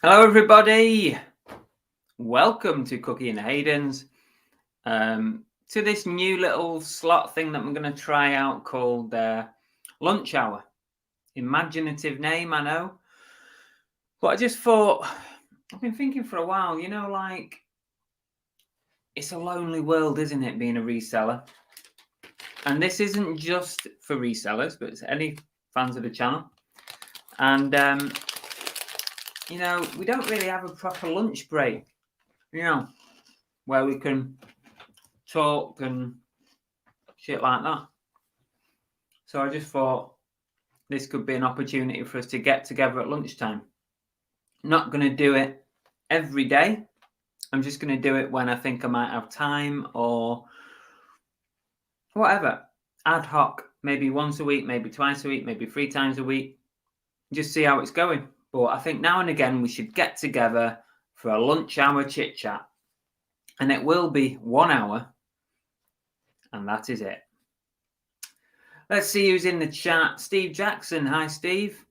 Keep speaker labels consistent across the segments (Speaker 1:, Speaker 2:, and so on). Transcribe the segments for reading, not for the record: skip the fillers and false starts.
Speaker 1: Hello everybody, welcome to Cookie and Hayden's, to this new little slot thing that I'm going to try out called Lunch Hour. Imaginative name, I know, but I just thought, I've been thinking for a while, you know, like, it's a lonely world, isn't it, being a reseller? And this isn't just for resellers, but it's any fans of the channel. And you know, we don't really have a proper lunch break, you know, where we can talk and shit like that. So I just thought this could be an opportunity for us to get together at lunchtime. Not going to do it every day. I'm just going to do it when I think I might have time or whatever. Ad hoc, maybe once a week, maybe twice a week, maybe 3 times a week. Just see how it's going. But I think now and again we should get together for a lunch hour chit chat. And it will be 1 hour. And that is it. Let's see who's in the chat. Steve Jackson. Hi, Steve.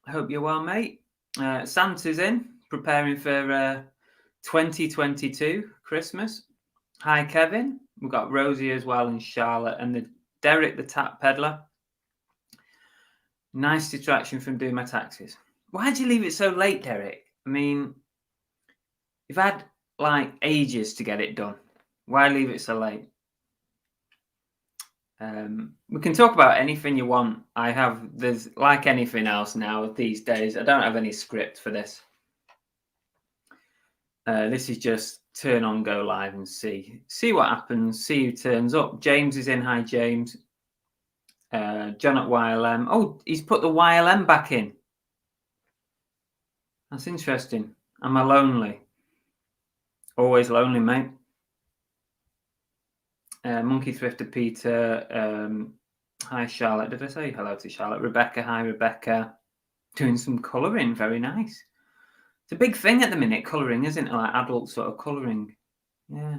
Speaker 1: I hope you're well, mate. Santa's in, preparing for 2022 Christmas. Hi, Kevin. We've got Rosie as well and Charlotte and Derek, the tap peddler. Nice distraction from doing my taxes. Why'd you leave it so late, Derek? I mean, you've had like ages to get it done. Why leave it so late? We can talk about anything you want. There's like anything else now these days. I don't have any script for this. This is just turn on, go live and see what happens. See who turns up. James is in. Hi, James. John at YLM. Oh, he's put the YLM back in. That's interesting. Am I lonely? Always lonely, mate. Monkey Thrifter Peter. Hi, Charlotte. Did I say hello to Charlotte? Rebecca. Hi, Rebecca. Doing some colouring. Very nice. It's a big thing at the minute, colouring, isn't it? Like adult sort of colouring. Yeah.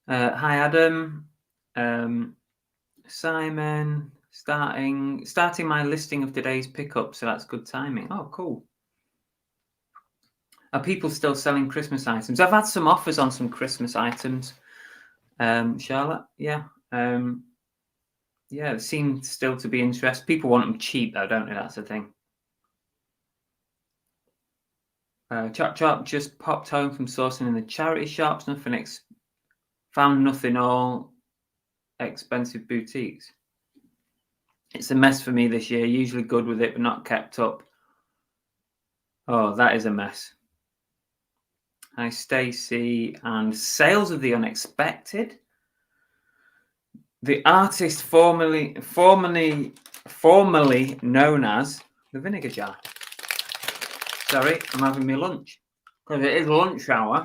Speaker 1: Hi, Adam. Simon. Starting my listing of today's pickup, so that's good timing. Oh, cool. Are people still selling Christmas items? I've had some offers on some Christmas items. Charlotte, yeah. Yeah, it seems still to be interest. People want them cheap though, don't they? That's the thing. Chop Chop just popped home from sourcing in the charity shops. Found nothing, all expensive boutiques. It's a mess for me this year. Usually good with it, but not kept up. Oh, that is a mess. Hi, Stacey. And sales of the unexpected. The artist formerly known as the Vinegar Jar. Sorry, I'm having my lunch because it is lunch hour.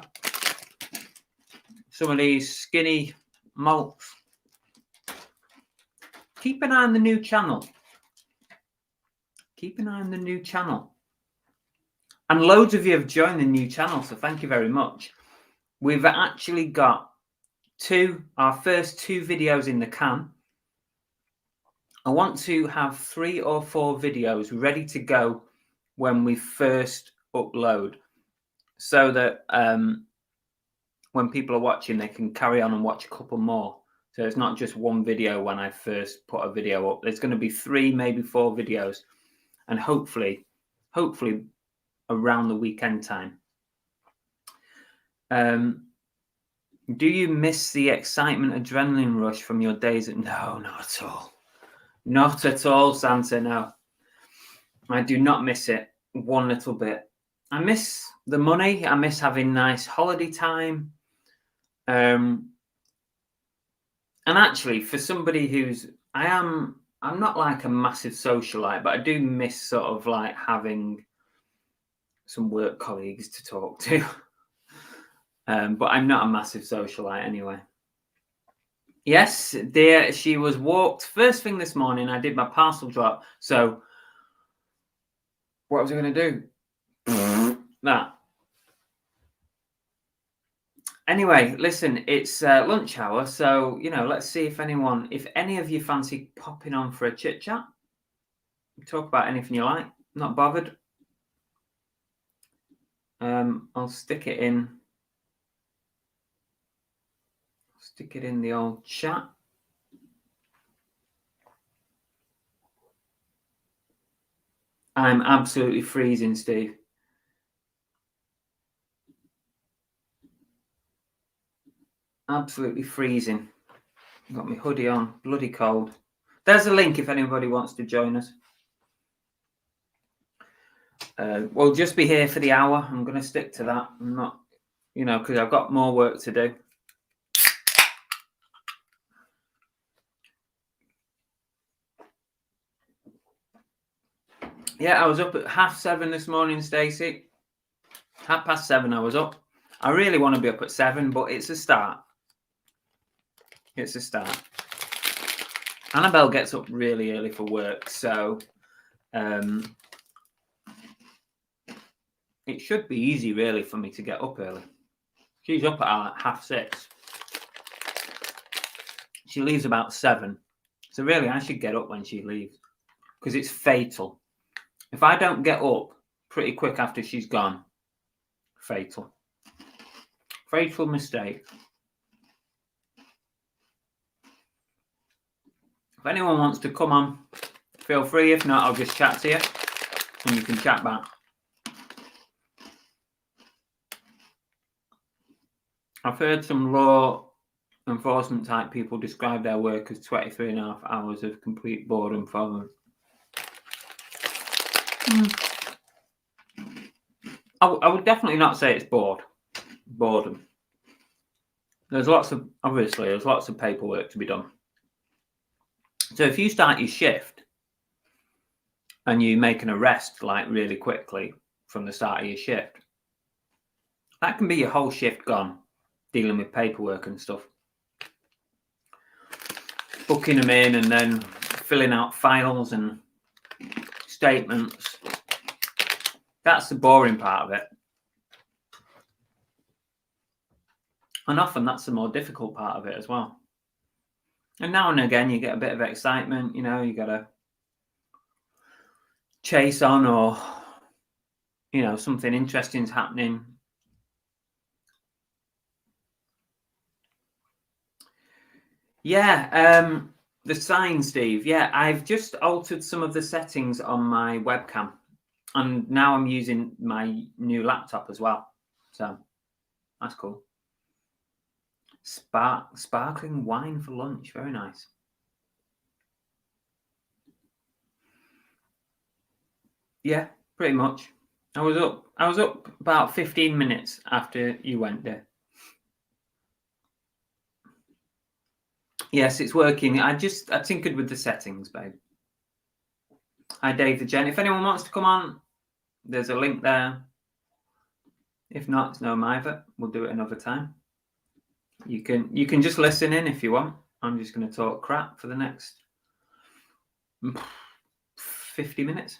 Speaker 1: Some of these skinny malts. Keep an eye on the new channel. keep an eye on the new channel. And loads of you have joined the new channel, so thank you very much. We've actually got our first 2 videos in the can. I want to have 3 or 4 videos ready to go when we first upload, so that when people are watching, they can carry on and watch a couple more. So it's not just one video when I first put a video up. There's going to be 3, maybe 4 videos, and hopefully around the weekend time. Do you miss the excitement, adrenaline rush from your days at... No, not at all. Not at all, Santa, no. I do not miss it one little bit. I miss the money. I miss having nice holiday time. And actually, for somebody I'm not like a massive socialite, but I do miss sort of like having some work colleagues to talk to. But I'm not a massive socialite anyway. Yes, dear, she was walked first thing this morning. I did my parcel drop. So what was I going to do? That. Anyway, listen, it's lunch hour. So, let's see if any of you fancy popping on for a chit chat. Talk about anything you like. Not bothered. I'll stick it in. Stick it in the old chat. I'm absolutely freezing, Steve. Absolutely freezing. Got my hoodie on, bloody cold. There's a link if anybody wants to join us. We'll just be here for the hour. I'm going to stick to that. I'm not, because I've got more work to do. Yeah, I was up at 7:30 this morning, Stacey. 7:30 I was up. I really want to be up at 7, but it's a start. It's a start. Annabelle gets up really early for work, so it should be easy, really, for me to get up early. She's up at 6:30. She leaves about 7. So really, I should get up when she leaves, because it's fatal. If I don't get up pretty quick after she's gone, fatal. Fatal mistake. If anyone wants to come on, feel free. If not, I'll just chat to you and you can chat back. I've heard some law enforcement type people describe their work as 23.5 hours of complete boredom for them. I would definitely not say it's boredom. There's lots of paperwork to be done. So if you start your shift and you make an arrest like really quickly from the start of your shift, that can be your whole shift gone, dealing with paperwork and stuff. Booking them in and then filling out files and statements. That's the boring part of it. And often that's the more difficult part of it as well. And now and again, you get a bit of excitement, you got to chase on, or, something interesting's happening. Yeah, the sign, Steve. Yeah, I've just altered some of the settings on my webcam. And now I'm using my new laptop as well. So that's cool. Sparkling wine for lunch. Very nice. Yeah, pretty much. I was up about 15 minutes after you went there. Yes, it's working. I tinkered with the settings, babe. Hi, Dave the Gen. If anyone wants to come on, there's a link there. If not, it's no matter. We'll do it another time. You can just listen in if you want. I'm just going to talk crap for the next 50 minutes.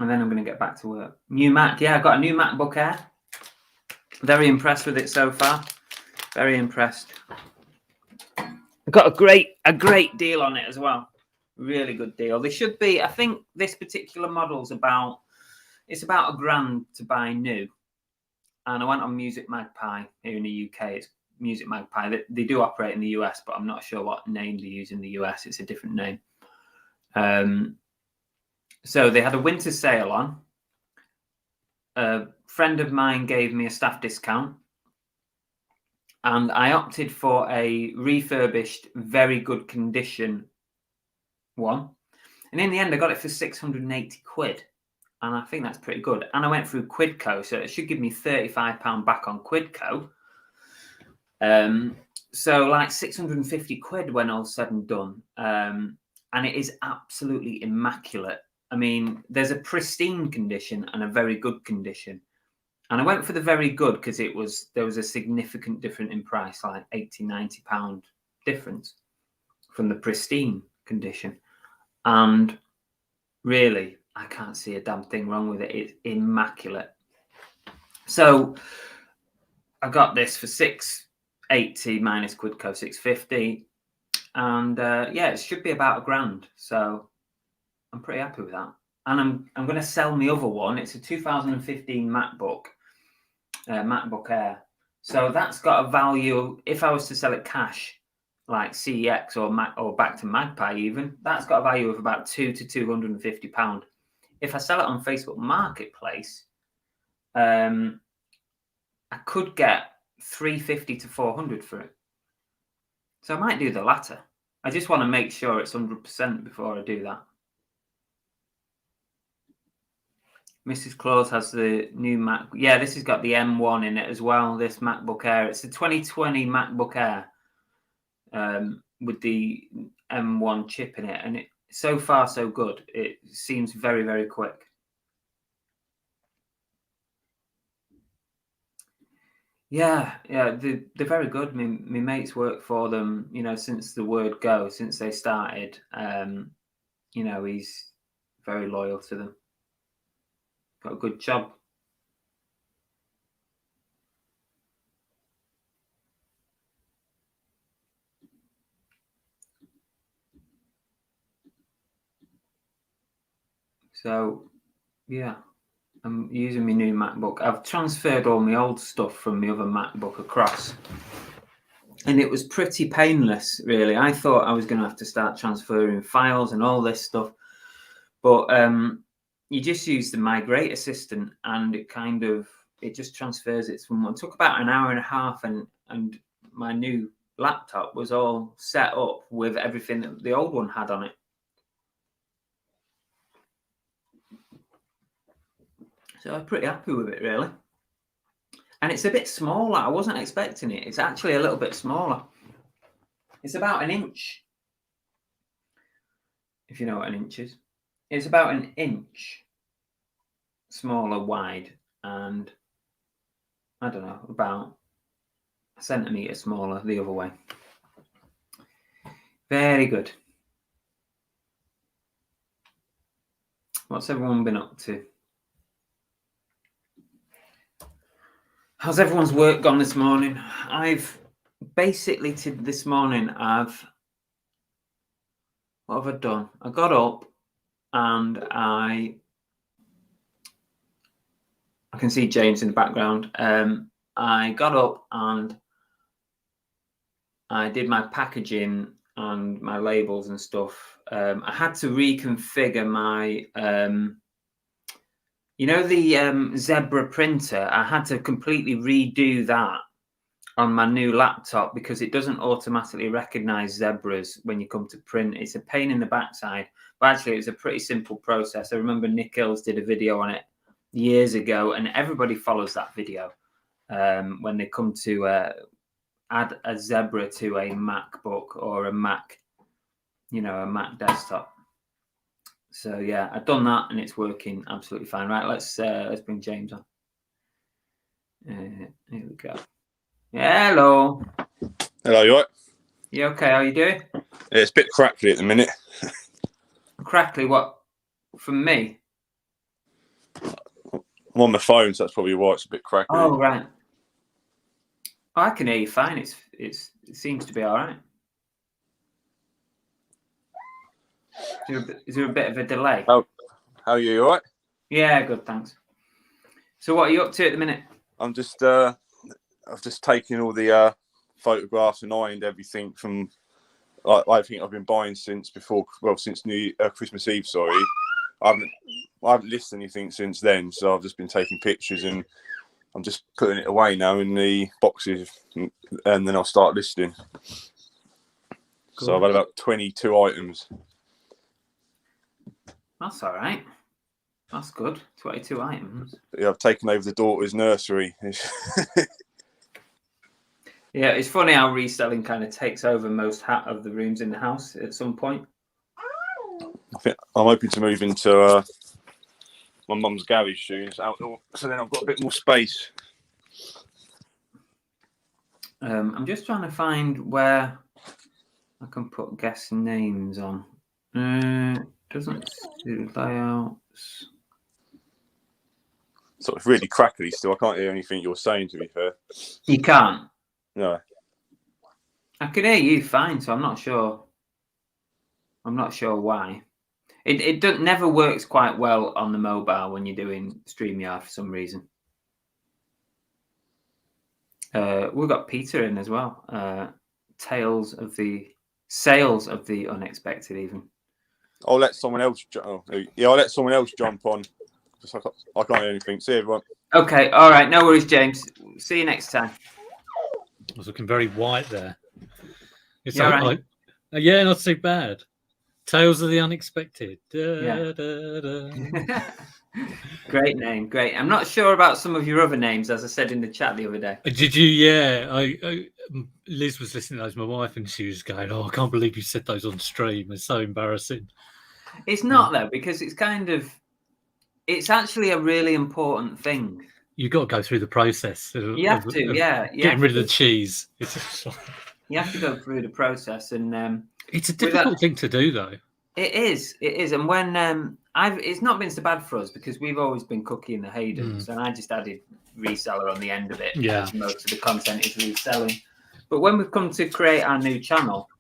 Speaker 1: and then I'm going to get back to work. New Mac. Yeah, I got a new MacBook Air. Very impressed with it so far. Very impressed. I got a great deal on it as well. Really good deal. They should be. I think this particular model's about $1,000 to buy new. And I went on Music Magpie here in the UK. It's Music Magpie. They do operate in the US, but I'm not sure what name they use in the US. It's a different name. So they had a winter sale on. A friend of mine gave me a staff discount, and I opted for a refurbished, very good condition one. And in the end, I got it for 680 quid. And I think that's pretty good. And I went through Quidco, so it should give me £35 back on Quidco. So like 650 quid when all's said and done. And it is absolutely immaculate. I mean, there's a pristine condition and a very good condition. And I went for the very good because there was a significant difference in price, like £80-90 difference from the pristine condition. And really, I can't see a damn thing wrong with it. It's immaculate. So I got this for 680 minus Quidco 650, and yeah, it should be about £1,000. So I'm pretty happy with that. And I'm going to sell my other one. It's a 2015 MacBook Air. So that's got a value. If I was to sell it cash, like CEX or back to Magpie even, that's got a value of about £200 to £250. If I sell it on Facebook Marketplace, I could get £350 to £400 for it. So I might do the latter. I just want to make sure it's 100% before I do that. Mrs. Claus has the new Mac. Yeah, this has got the M1 in it as well, this MacBook Air. It's a 2020 MacBook Air with the M1 chip in it. And so far, so good. It seems very, very quick. Yeah, they're very good. My mates work for them, since the word go, since they started. He's very loyal to them. Got a good job. So, yeah, I'm using my new MacBook. I've transferred all my old stuff from my other MacBook across. And it was pretty painless, really. I thought I was going to have to start transferring files and all this stuff. But you just use the Migrate Assistant, and it just transfers it from one. It took about an hour and a half, and my new laptop was all set up with everything that the old one had on it. So I'm pretty happy with it, really. And it's a bit smaller. I wasn't expecting it. It's actually a little bit smaller. It's about 1 inch. If you know what 1 inch is. It's about 1 inch smaller wide, and I don't know, about 1 centimetre smaller the other way. Very good. What's everyone been up to? How's everyone's work gone this morning? I've basically this morning, what have I done? I got up and I can see James in the background. I got up and I did my packaging and my labels and stuff. I had to reconfigure my, the Zebra printer. I had to completely redo that on my new laptop because it doesn't automatically recognize zebras when you come to print. It's a pain in the backside, but actually it's a pretty simple process. I remember Nick Hills did a video on it years ago, and everybody follows that video when they come to add a zebra to a MacBook or a Mac, a Mac desktop. So yeah, I've done that and it's working absolutely fine. Right, let's bring James on. Here we go. Hello.
Speaker 2: Hello, you all right?
Speaker 1: You okay? How you doing?
Speaker 2: It's a bit crackly at the minute.
Speaker 1: Crackly? What? From me?
Speaker 2: I'm on my phone, so that's probably why it's a bit crackly.
Speaker 1: Oh, right. Oh, I can hear you fine. It seems to be all right. Is there a bit of a delay?
Speaker 2: How are you? You all right?
Speaker 1: Yeah, good, thanks. So what are you up to at the minute?
Speaker 2: I'm just I've just taken all the photographs and ironed everything from I think I've been buying since since Christmas Eve. Sorry, I haven't listed anything since then, so I've just been taking pictures and I'm just putting it away now in the boxes, and then I'll start listing.
Speaker 1: Cool.
Speaker 2: So I've had about 22 items.
Speaker 1: That's all right. That's good. 22 items.
Speaker 2: Yeah, I've taken over the daughter's nursery.
Speaker 1: Yeah, it's funny how reselling kind of takes over most of the rooms in the house at some point.
Speaker 2: I think I'm hoping to move into my mum's garage soon. It's outdoor, so then I've got a bit more space.
Speaker 1: I'm just trying to find where I can put guest names on. Doesn't do layouts.
Speaker 2: Sort of really crackly still. I can't hear anything you're saying, to be fair.
Speaker 1: You can't?
Speaker 2: No.
Speaker 1: I can hear you fine, so I'm not sure. I'm not sure why. It never works quite well on the mobile when you're doing StreamYard for some reason. We've got Peter in as well. Sales of the unexpected, even.
Speaker 2: I'll let someone else. I'll let someone else jump on. I can't hear anything. See you, everyone.
Speaker 1: Okay, all right. No worries, James. See you next time.
Speaker 3: I was looking very white there. It's
Speaker 1: Yeah,
Speaker 3: like, yeah, not too bad. Tales of the Unexpected.
Speaker 1: Yeah. Great name, great. I'm not sure about some of your other names, as I said in the chat the other day.
Speaker 3: Did you? Yeah. Liz was listening to those, my wife, and she was going, "Oh, I can't believe you said those on stream. It's so embarrassing."
Speaker 1: It's not though, because it's actually a really important thing.
Speaker 3: You've got to go through the process.
Speaker 1: You have to, yeah.
Speaker 3: Getting rid of the cheese.
Speaker 1: You have to go through the process, and
Speaker 3: it's a difficult thing to do, though.
Speaker 1: It is, and when it's not been so bad for us because we've always been Cookie and the Haydens, and I just added reseller on the end of it.
Speaker 3: Yeah,
Speaker 1: most of the content is reselling. But when we've come to create our new channel,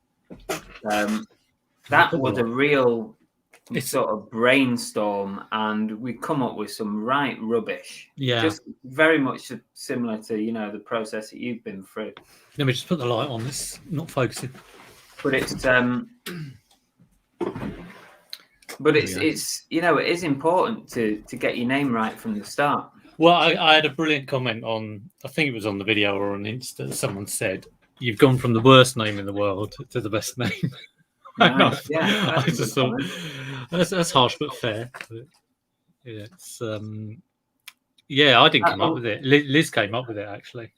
Speaker 1: that was a real sort of brainstorm, and we come up with some right rubbish.
Speaker 3: Yeah,
Speaker 1: just very much similar to the process that you've been through.
Speaker 3: Let me just put the light on. This not focusing,
Speaker 1: but it's it is important to get your name right from the start.
Speaker 3: Well, I had a brilliant comment on, I think it was on the video or on Insta. Someone said, "You've gone from the worst name in the world to the best name."
Speaker 1: Nice. Yeah,
Speaker 3: I just thought that's harsh but fair. But yeah, it's I didn't come up with it. Liz came up with it actually,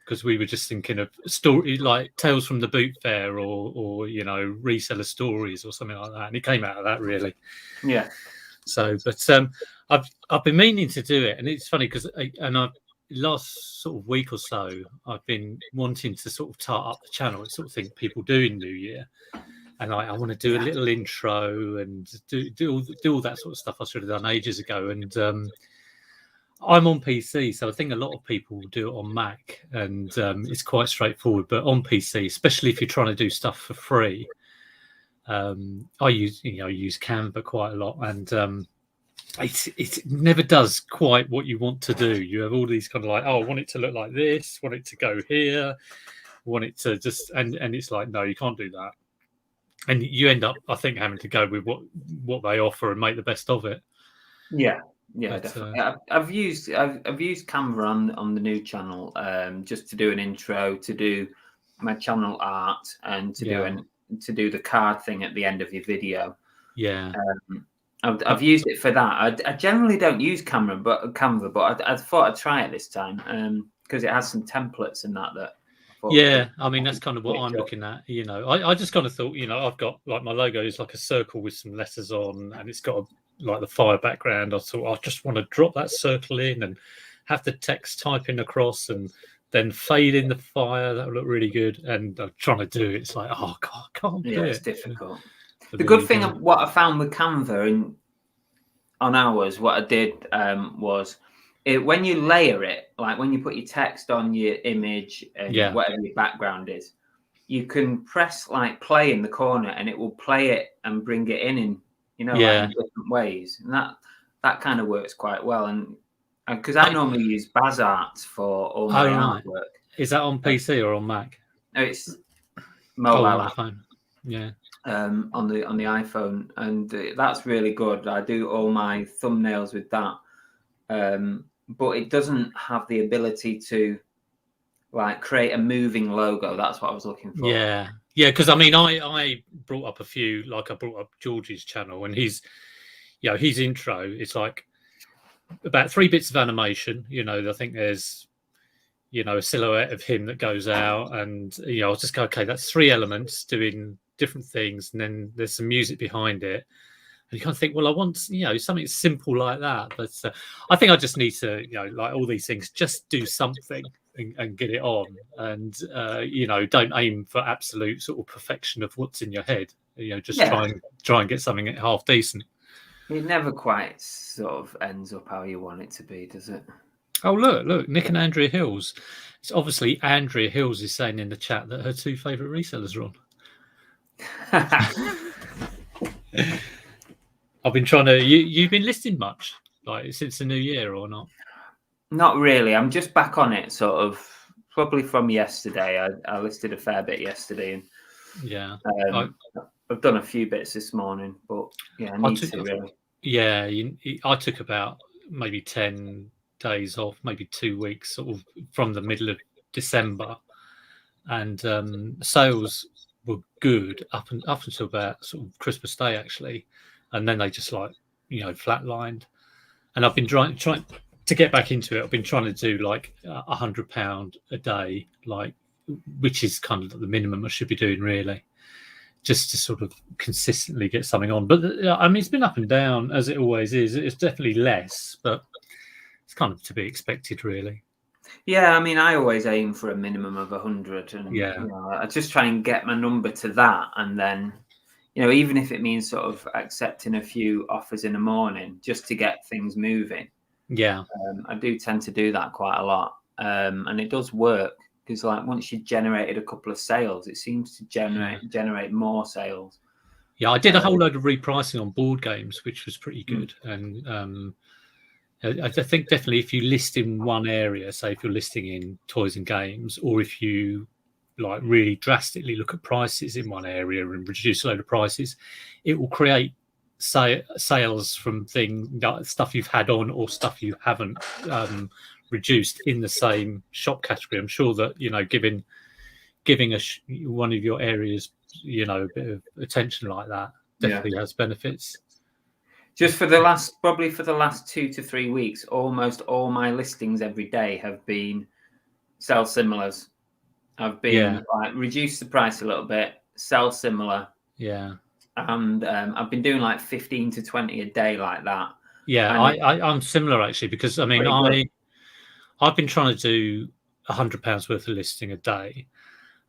Speaker 3: because we were just thinking of story like Tales from the Boot Fair or reseller stories or something like that, and it came out of that really.
Speaker 1: Yeah.
Speaker 3: So, but I've been meaning to do it, and it's funny because last sort of week or so I've been wanting to sort of tart up the channel. It's sort of thing people do in New Year. And I want to do a little intro and do all that sort of stuff I should have done ages ago. And I'm on PC, so I think a lot of people do it on Mac, and it's quite straightforward. But on PC, especially if you're trying to do stuff for free, I use Canva quite a lot, and it never does quite what you want to do. You have all these kind of like, I want it to look like this, want it to go here, want it to just, and it's like, no, you can't do that. And you end up, I think, having to go with what they offer and make the best of it.
Speaker 1: Yeah, definitely. I've used Canva on the new channel just to do an intro, to do my channel art, and to do the card thing at the end of your video.
Speaker 3: Yeah,
Speaker 1: I've used it for that. I generally don't use Canva, but I thought I'd try it this time because it has some templates and that.
Speaker 3: Yeah, I mean, that's kind of what I'm looking at. I just kind of thought, I've got like my logo is like a circle with some letters on, and it's got like the fire background. I thought I just want to drop that circle in and have the text typing across and then fade in the fire. That would look really good. And I'm trying to do it. It's like, oh God, I can't do it.
Speaker 1: It's difficult. The good thing of what I found with Canva on ours, what I did was when you layer it, like when you put your text on your image and whatever your background is, you can press like play in the corner and it will play it and bring it in like in different ways. And that kind of works quite well. And because I normally use BazArt for all my artwork.
Speaker 3: Is that on PC or on Mac?
Speaker 1: No, it's mobile
Speaker 3: on the
Speaker 1: app.
Speaker 3: phone. Yeah.
Speaker 1: On the iPhone, and that's really good. I do all my thumbnails with that, but it doesn't have the ability to like create a moving logo. That's what I was looking for.
Speaker 3: Yeah, because I mean, I brought up a few, like I brought up George's channel, and his intro. It's like about 3 bits of animation. I think there's a silhouette of him that goes out, and I'll just go, okay, that's 3 elements doing different things, and then there's some music behind it, and you kind of think, well, I want something simple like that, but I think I just need to like all these things, just do something and get it on, and don't aim for absolute sort of perfection of what's in your head. Just try and get something half decent.
Speaker 1: It never quite sort of ends up how you want it to be, does it?
Speaker 3: Oh, look, Nick and Andrea Hills. It's obviously Andrea Hills is saying in the chat that her 2 favourite resellers are on. I've been trying to. You've been listing much, like since the new year, or not?
Speaker 1: Not really. I'm just back on it, sort of. Probably from yesterday. I listed a fair bit yesterday, and I've done a few bits this morning, but I need to really.
Speaker 3: Yeah, I took about maybe 10 days off, maybe 2 weeks, sort of from the middle of December, and sales were good up until about sort of Christmas Day actually, and then they just like flatlined. And I've been trying to get back into it. I've been trying to do like £100 a day, like, which is kind of the minimum I should be doing really, just to sort of consistently get something on. But I mean, it's been up and down as it always is. It's definitely less, but it's kind of to be expected really.
Speaker 1: Yeah, I mean, I always aim for a minimum of 100, and I just try and get my number to that, and then even if it means sort of accepting a few offers in the morning just to get things moving. Yeah, I do tend to do that quite a lot, and it does work because like once you've generated a couple of sales, it seems to generate more sales.
Speaker 3: Yeah, I did a whole load of repricing on board games, which was pretty good, and I think definitely if you list in one area, say if you're listing in toys and games, or if you like really drastically look at prices in one area and reduce a load of prices, it will create sales from stuff you've had on or stuff you haven't reduced in the same shop category. I'm sure that giving one of your areas a bit of attention like that definitely has benefits.
Speaker 1: Just for the last 2 to 3 weeks, almost all my listings every day have been sell similars. I've been like reduce the price a little bit, sell similar.
Speaker 3: Yeah.
Speaker 1: And I've been doing like 15 to 20 a day like that.
Speaker 3: Yeah, I'm similar actually, because I mean I've been trying to do £100 worth of listing a day,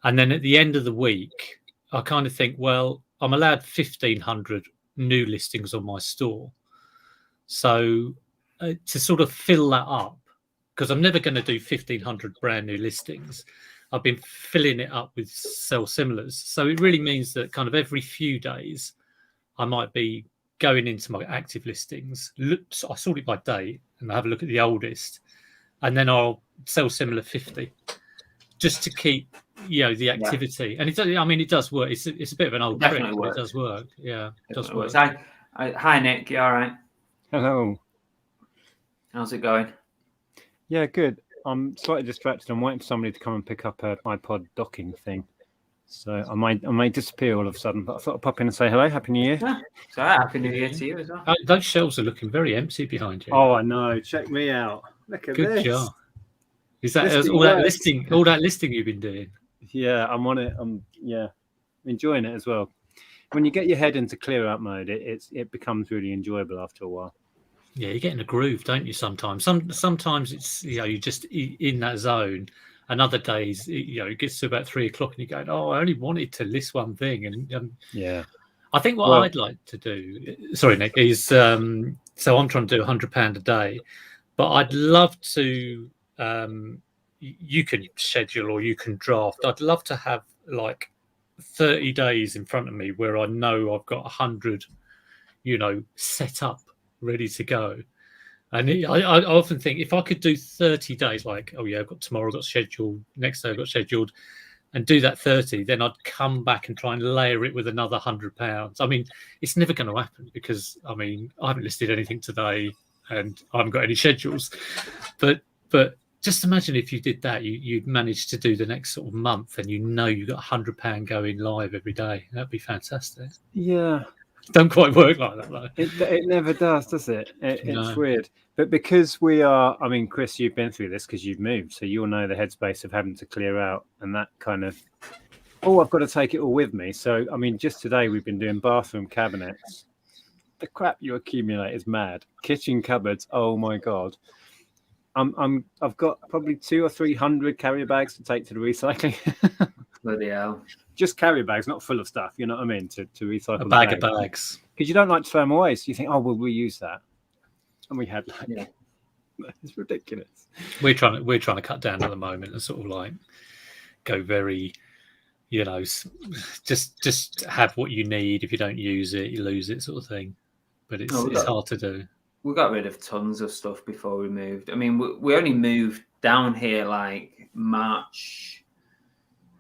Speaker 3: and then at the end of the week I kind of think, well, I'm allowed 1,500 new listings on my store, so to sort of fill that up, because I'm never going to do 1,500 brand new listings, I've been filling it up with sell similars. So it really means that kind of every few days I might be going into my active listings, I sort it by date and I have a look at the oldest, and then I'll sell similar 50 just to keep the activity. And it does work. It's a bit of an old trick, but it does work. Yeah, it does work.
Speaker 1: Hi Nick, you all right?
Speaker 4: Hello.
Speaker 1: How's it going?
Speaker 4: Yeah, good. I'm slightly distracted. I'm waiting for somebody to come and pick up an iPod docking thing. So I might disappear all of a sudden, but I thought I'd pop in and say hello. Happy New Year.
Speaker 1: Yeah. So happy New Year to you as well.
Speaker 3: Those shelves are looking very empty behind you.
Speaker 4: Oh, I know. Check me out. Look at this.
Speaker 3: Good job. Is that all that listing you've been doing?
Speaker 4: Yeah, I'm on it. I'm enjoying it as well. When you get your head into clear out mode, it becomes really enjoyable after a while.
Speaker 3: Yeah, you get in a groove, don't you? Sometimes it's you're just in that zone, and other days it gets to about 3 o'clock and you're going, oh, I only wanted to list one thing, and I think what I'd like to do, sorry Nick, is so I'm trying to do £100 a day, But I'd love to. You can schedule or you can draft. I'd love to have like 30 days in front of me where I know I've got 100, set up, ready to go. And I often think if I could do 30 days, like, oh yeah, I've got tomorrow, I've got scheduled, next day I've got scheduled, and do that 30, then I'd come back and try and layer it with another £100. I mean, it's never going to happen because, I haven't listed anything today and I haven't got any schedules. But just imagine if you did that, you'd manage to do the next sort of month and you've got £100 going live every day. That'd be fantastic.
Speaker 4: Yeah.
Speaker 3: Don't quite work like that, though.
Speaker 4: It never does it? It's
Speaker 3: No.
Speaker 4: weird. But because we are, Chris, you've been through this because you've moved, so you'll know the headspace of having to clear out and that kind of, I've got to take it all with me. So, just today we've been doing bathroom cabinets. The crap you accumulate is mad. Kitchen cupboards, oh my God. I've got probably 200 or 300 carrier bags to take to the recycling.
Speaker 1: Bloody hell.
Speaker 4: Just carrier bags, not full of stuff, you know what I mean? To recycle
Speaker 3: a bag of bags.
Speaker 4: Because you don't like to throw them away, so you think, we'll reuse that. And we had it's ridiculous.
Speaker 3: We're trying to cut down at the moment and sort of like go very, just have what you need. If you don't use it, you lose it, sort of thing. But it's hard to do.
Speaker 1: We got rid of tons of stuff before we moved. We only moved down here like March,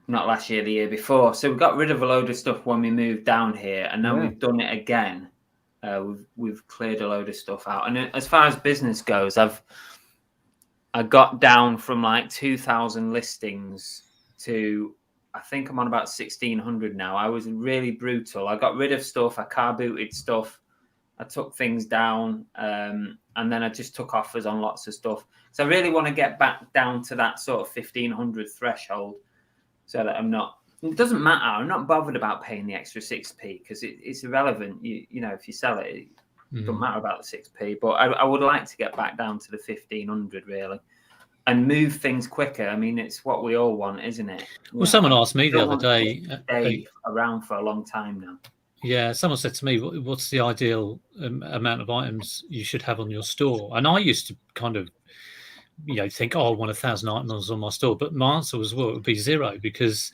Speaker 1: not last year, the year before. So we got rid of a load of stuff when we moved down here, and now we've done it again. We've cleared a load of stuff out. And as far as business goes, I got down from like 2,000 listings to, I think I'm on about 1,600 now. I was really brutal. I got rid of stuff. I car booted stuff. I took things down, and then I just took offers on lots of stuff. So I really want to get back down to that sort of 1,500 threshold, so that it doesn't matter. I'm not bothered about paying the extra 6p because it's irrelevant. If you sell it, it doesn't matter about the 6p. But I would like to get back down to the 1,500 really, and move things quicker. It's what we all want, isn't it?
Speaker 3: Well, someone asked me the other day.
Speaker 1: Stay around for a long time now.
Speaker 3: Yeah, someone said to me, what's the ideal amount of items you should have on your store? And I used to kind of, think, I want 1,000 items on my store. But my answer was, it would be 0 because,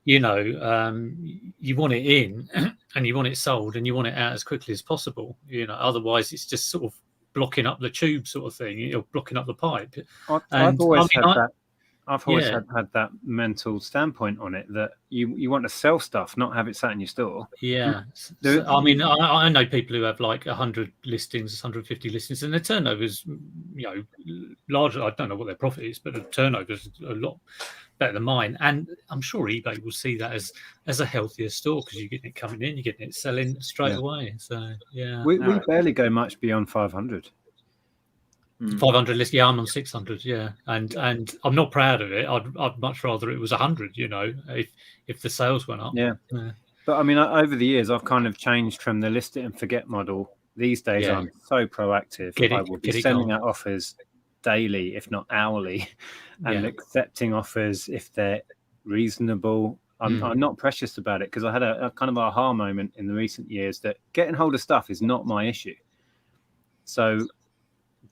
Speaker 3: you want it in and you want it sold and you want it out as quickly as possible. Otherwise it's just sort of blocking up the tube sort of thing, blocking up the pipe.
Speaker 4: I've always had that. I've always had that mental standpoint on it that you want to sell stuff, not have it sat in your store. Yeah.
Speaker 3: I know people who have like 100 listings, 150 listings, and their turnover's, larger. I don't know what their profit is, but the turnover's a lot better than mine. And I'm sure eBay will see that as a healthier store because you're getting it coming in, you're getting it selling straight away. So,
Speaker 4: We barely go much beyond 500.
Speaker 3: 500 list, I'm on 600, and I'm not proud of it. I'd much rather it was 100, if the sales went up.
Speaker 4: But over the years I've kind of changed from the list it and forget model. These days I'm so proactive. I will be sending out offers daily, if not hourly, and accepting offers if they're reasonable. I'm not precious about it because I had a kind of aha moment in the recent years that getting hold of stuff is not my issue. So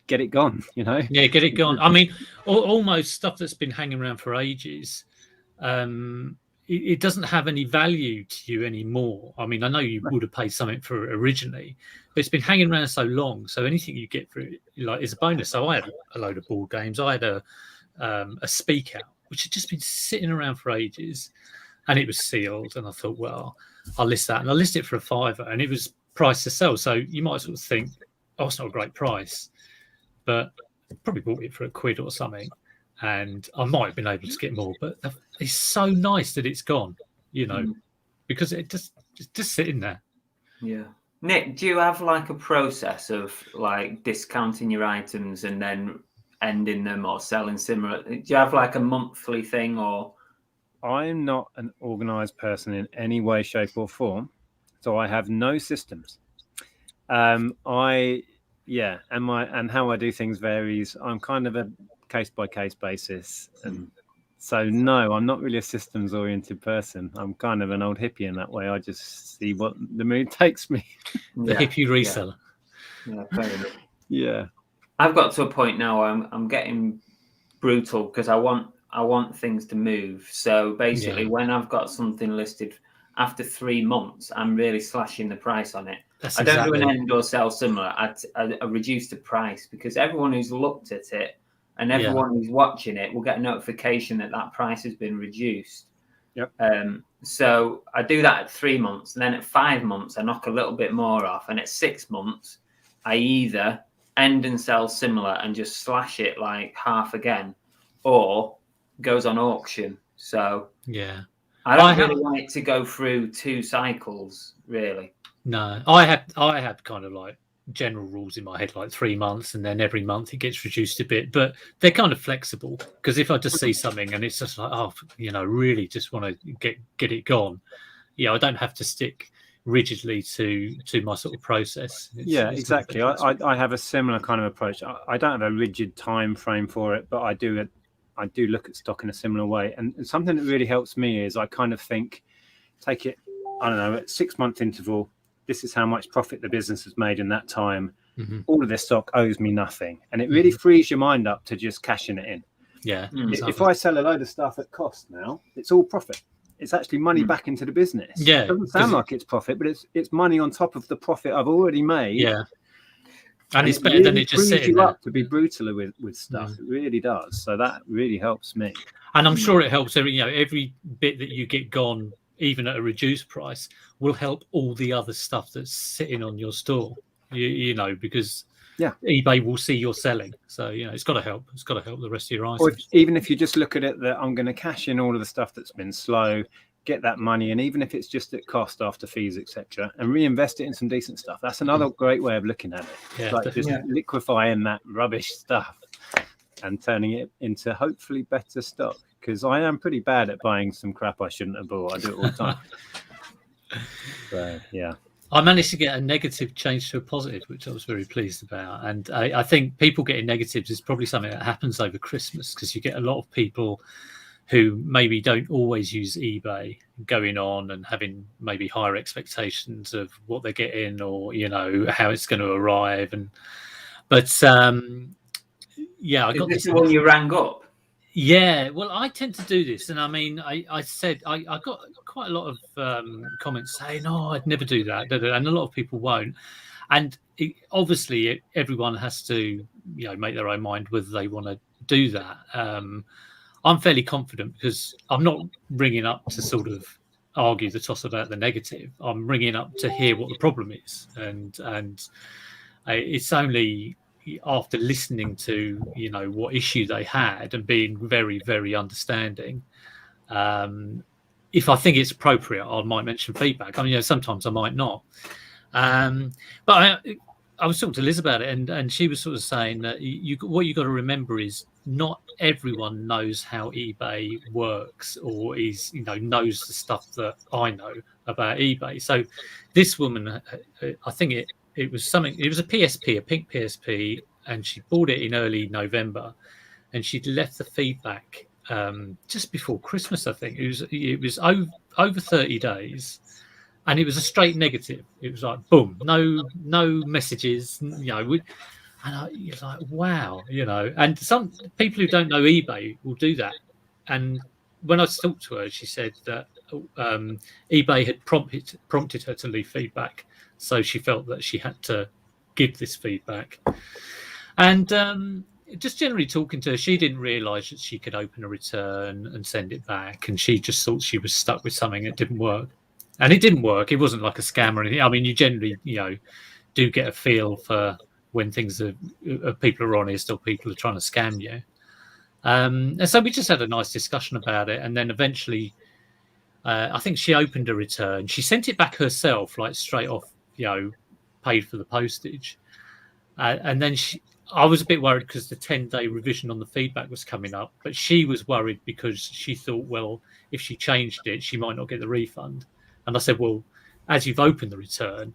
Speaker 4: get it gone, get
Speaker 3: it gone. Almost stuff that's been hanging around for ages, it doesn't have any value to you anymore. I know you would have paid something for it originally, but it's been hanging around so long, so anything you get for it is a bonus. So I had a load of board games. I had a speak out which had just been sitting around for ages, and it was sealed, and I thought, well, I'll list that, and I listed it for £5, and it was priced to sell. So you might sort of think, it's not a great price, but probably bought it for £1 or something, and I might have been able to get more. But it's so nice that it's gone, because it just sitting there. Yeah.
Speaker 1: Nick, do you have like a process of like discounting your items and then ending them or selling similar? Do you have like a monthly thing or?
Speaker 4: I'm not an organized person in any way, shape, or form, so I have no systems. And how I do things varies. I'm kind of a case by case basis, and so no, I'm not really a systems oriented person. I'm kind of an old hippie in that way. I just see what the mood takes me.
Speaker 3: The hippie reseller.
Speaker 1: Fair enough.
Speaker 4: Yeah.
Speaker 1: I've got to a point now where I'm getting brutal because I want things to move. So basically, when I've got something listed after 3 months, I'm really slashing the price on it. I don't do an end or sell similar. I reduce the price because everyone who's looked at it and everyone who's watching it will get a notification that that price has been reduced.
Speaker 4: Yep.
Speaker 1: So I do that at 3 months, and then at 5 months I knock a little bit more off, and at 6 months I either end and sell similar and just slash it like half again, or goes on auction. So I don't really want it to go through 2 cycles, really.
Speaker 3: No, I had kind of like general rules in my head, like 3 months, and then every month it gets reduced a bit, but they're kind of flexible, because if I just see something and it's just like, oh, really just want to get it gone, I don't have to stick rigidly to my sort of process. It's
Speaker 4: exactly. I have a similar kind of approach. I don't have a rigid time frame for it, but I do look at stock in a similar way. And something that really helps me is I kind of think, take it, I don't know, at 6 month interval, this is how much profit the business has made in that time. Mm-hmm. All of this stock owes me nothing. And it really frees your mind up to just cashing it in.
Speaker 3: Yeah.
Speaker 4: Exactly. If I sell a load of stuff at cost now, it's all profit. It's actually money back into the business.
Speaker 3: Yeah.
Speaker 4: It doesn't sound like it's profit, but it's money on top of the profit I've already made.
Speaker 3: Yeah. And it's better than it just sitting there.
Speaker 4: Up to be brutal with stuff. It really does. So that really helps me.
Speaker 3: And I'm sure it helps every bit that you get gone, even at a reduced price, will help all the other stuff that's sitting on your store. Because eBay will see you're selling. So it's got to help. It's got to help the rest of your items.
Speaker 4: Or even if you just look at it that I'm going to cash in all of the stuff that's been slow, get that money, and even if it's just at cost after fees, etc., and reinvest it in some decent stuff. That's another great way of looking at it.
Speaker 3: Yeah,
Speaker 4: like just liquefying that rubbish stuff and turning it into hopefully better stock. Because I am pretty bad at buying some crap I shouldn't have bought. I do it all the time. So
Speaker 3: I managed to get a negative change to a positive, which I was very pleased about. And I think people getting negatives is probably something that happens over Christmas, because you get a lot of people who maybe don't always use eBay going on and having maybe higher expectations of what they're getting, or how it's going to arrive. I got
Speaker 1: this one you rang up.
Speaker 3: Yeah, well, I tend to do this, and I mean, I said I got quite a lot of comments saying, "Oh, I'd never do that," and a lot of people won't. And obviously, everyone has to, make their own mind whether they want to do that. I'm fairly confident, because I'm not ringing up to sort of argue the toss about the negative. I'm ringing up to hear what the problem is, and it's only after listening to what issue they had and being very, very understanding, if I think it's appropriate, I might mention feedback. I mean, sometimes I might not, but I was talking to Liz about it, and she was sort of saying that what you got to remember is not everyone knows how eBay works, or knows the stuff that I know about eBay. So this woman, I think it was something. It was a PSP, a pink PSP, and she bought it in early November, and she'd left the feedback just before Christmas. I think it was over 30 days, and it was a straight negative. It was like boom, no messages, and you're like, wow, And some people who don't know eBay will do that. And when I talked to her, she said that eBay had prompted her to leave feedback. So she felt that she had to give this feedback. And just generally talking to her, she didn't realise that she could open a return and send it back. And she just thought she was stuck with something that didn't work. And it didn't work. It wasn't like a scam or anything. I mean, you generally, do get a feel for when things are people are honest or people are trying to scam you. And so we just had a nice discussion about it. And then eventually, I think she opened a return. She sent it back herself, like straight off, paid for the postage. And then I was a bit worried because the 10-day revision on the feedback was coming up, but she was worried because she thought, well, if she changed it, she might not get the refund. And I said, well, as you've opened the return,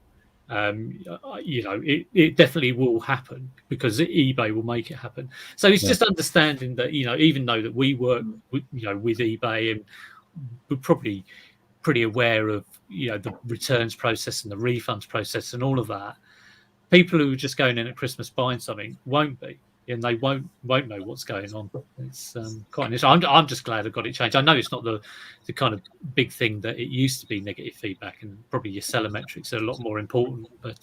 Speaker 3: it definitely will happen, because eBay will make it happen. So it's just understanding that, even though that we work with eBay, and we're probably pretty aware of, the returns process and the refunds process and all of that, people who are just going in at Christmas buying something won't be, and they won't know what's going on. It's quite interesting. I'm just glad I got it changed. I know it's not the kind of big thing that it used to be, negative feedback, and probably your seller metrics are a lot more important. But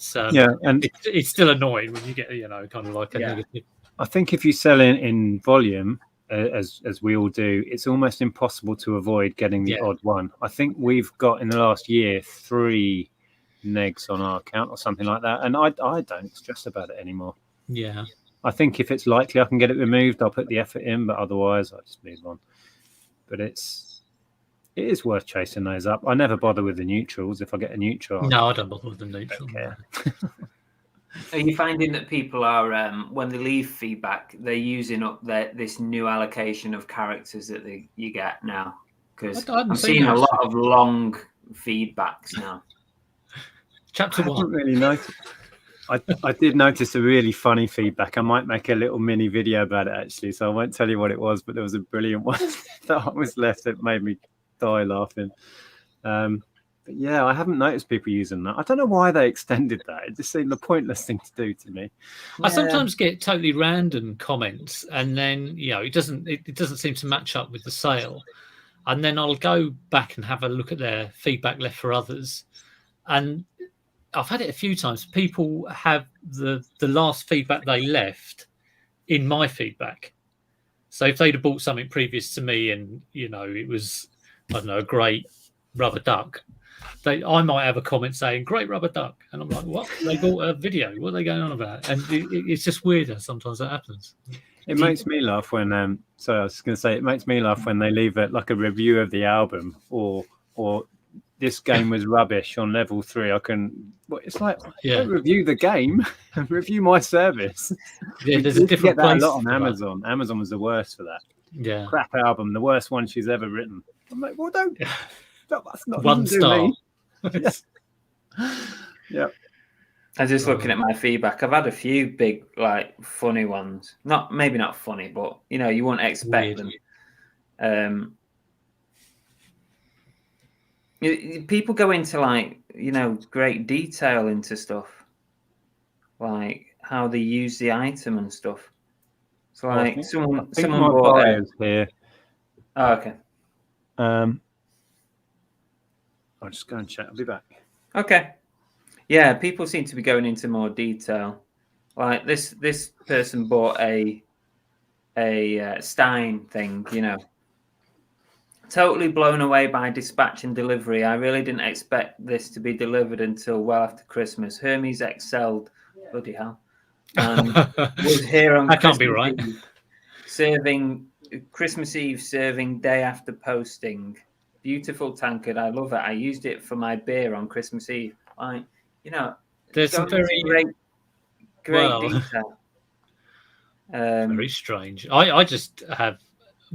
Speaker 4: and
Speaker 3: it's still annoying when you get kind of like a negative.
Speaker 4: I think if you sell in volume, as we all do, it's almost impossible to avoid getting the odd one. I think we've got in the last year 3 negs on our account or something like that, and I don't stress about it anymore.
Speaker 3: Yeah,
Speaker 4: I think if it's likely I can get it removed, I'll put the effort in, but otherwise I'll just move on. But it is worth chasing those up. I never bother with the neutrals. If I get a neutral,
Speaker 3: no, I don't bother with the neutral.
Speaker 1: Are you finding that people are, when they leave feedback, they're using up this new allocation of characters that you get now? Because I'm seeing a lot of long feedbacks now.
Speaker 3: Chapter 1.
Speaker 4: I haven't really noticed. I did notice a really funny feedback. I might make a little mini video about it, actually, so I won't tell you what it was, but there was a brilliant one that I was left that made me die laughing. But yeah, I haven't noticed people using that. I don't know why they extended that. It just seemed a pointless thing to do to me.
Speaker 3: I sometimes get totally random comments, and then it doesn't seem to match up with the sale, and then I'll go back and have a look at their feedback left for others, and I've had it a few times. People have the last feedback they left in my feedback. So if they'd have bought something previous to me, and it was, I don't know, a great rubber duck, I might have a comment saying "great rubber duck," and I'm like, "What? They bought a video? What are they going on about?" And it's just weirder. Sometimes that happens.
Speaker 4: It makes me laugh when so I was going to say it makes me laugh when they leave it like a review of the album or this game was rubbish on level 3. It's like, don't review the game, review my service.
Speaker 3: Yeah, there's a different
Speaker 4: place.
Speaker 3: That
Speaker 4: a lot on Amazon. That. Amazon was the worst for that.
Speaker 3: Yeah,
Speaker 4: crap album, the worst one she's ever written. I'm like, well, that's not
Speaker 3: 1 star.
Speaker 4: Yeah.
Speaker 1: I'm just looking at my feedback. I've had a few big, funny ones. Maybe not funny, but you wouldn't expect them. People go into great detail into stuff, like how they use the item and stuff. So someone bought it
Speaker 4: here.
Speaker 1: Oh, okay.
Speaker 4: I'll just go and check. I'll be back.
Speaker 1: Okay. Yeah, people seem to be going into more detail. Like this person bought a Stein thing, Totally blown away by dispatch and delivery. I really didn't expect this to be delivered until well after Christmas. Hermes excelled. Bloody hell. Was here on
Speaker 3: that can't be right.
Speaker 1: Christmas Eve serving day after posting. Beautiful tankard. I love it. I used it for my beer on Christmas Eve.
Speaker 3: There's some very
Speaker 1: great detail.
Speaker 3: Very strange. I just have